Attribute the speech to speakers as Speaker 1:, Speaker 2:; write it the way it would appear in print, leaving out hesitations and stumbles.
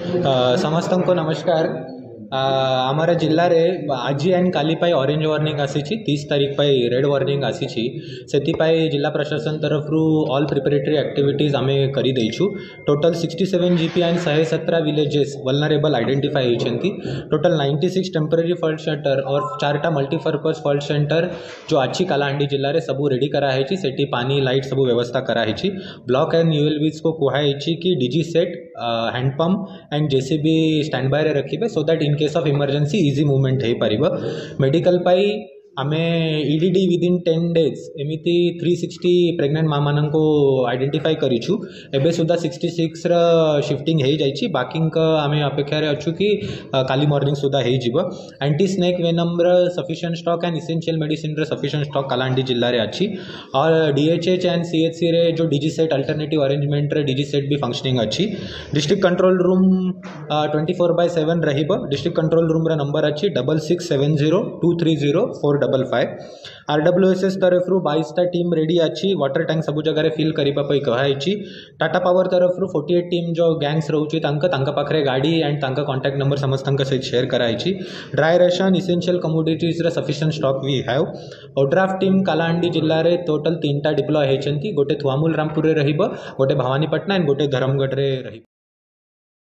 Speaker 1: समस्त को नमस्कार। आमर जिले में आज एंड काली ऑरेंज वार्निंग आसी 30 तारीख पर रेड वार्निंग आसी से जिला प्रशासन तरफ ऑल प्रिपरेटरी एक्टिविटीज आम कर total 67 GP and 117 villages vulnerable identify होती। टोटल 96 टेम्पररी फॉल्ट शेल्टर और 4टा मल्टीपर्पज फॉल्ट शेल्टर जो आछि कालाहांडी जिले में सबू रेडी कराई से पानी लाइट सब व्यवस्था कराई। ब्लॉक एंड यूएलबीज को कहुई कि DG set handpump and JCB stand by रखिए so that in case of emergency easy movement हो पार। मेडिकल पाई आम ईडीडी विदिन 10 डेज एमती 360 प्रेग्नेंट माँ मान को आइडेंटिफाई करूँ। एबे सुधा 66 शिफ्टिंग हो जाइए। बाकी आम अपेक्षार अच्छु कि काली मॉर्निंग सुधा हो। एंटी स्नेक वेनम्र sufficient stock and essential medicine sufficient stock Kalahandi जिले में अच्छी। और डीएचएच एंड सीएचसी रे जो डीजी सेट अल्टरनेटिव अरेंजमेंट रे डीजी सेट भी फंक्शनिंग अच्छी। डिस्ट्रिक्ट कंट्रोल रूम 24/7 रहिबो। डिस्ट्रिक्ट कंट्रोल रूम रा नंबर अच्छी 6670230455। आरडब्ल्यूएसएस तरफ 22टा टीम रेडी अच्छी। वाटर टैंक सब जगह फिल करने कहुई। टाटा पावर तरफ 48 टीम जो गैंग्स रोचे पाखे गाड़ी एंड कॉन्टैक्ट नंबर समस्त सहित शेयर कराई। Dry ration essential commodities sufficient stock we have. ODRAF team Kalahandi जिले में टोटल 3टा डिप्लॉय होती। गोटे थुआमूल रामपुर रे रहिबो, गोटे भवानीपटना एंड गोटे धर्मगढ़ रे रहिबो।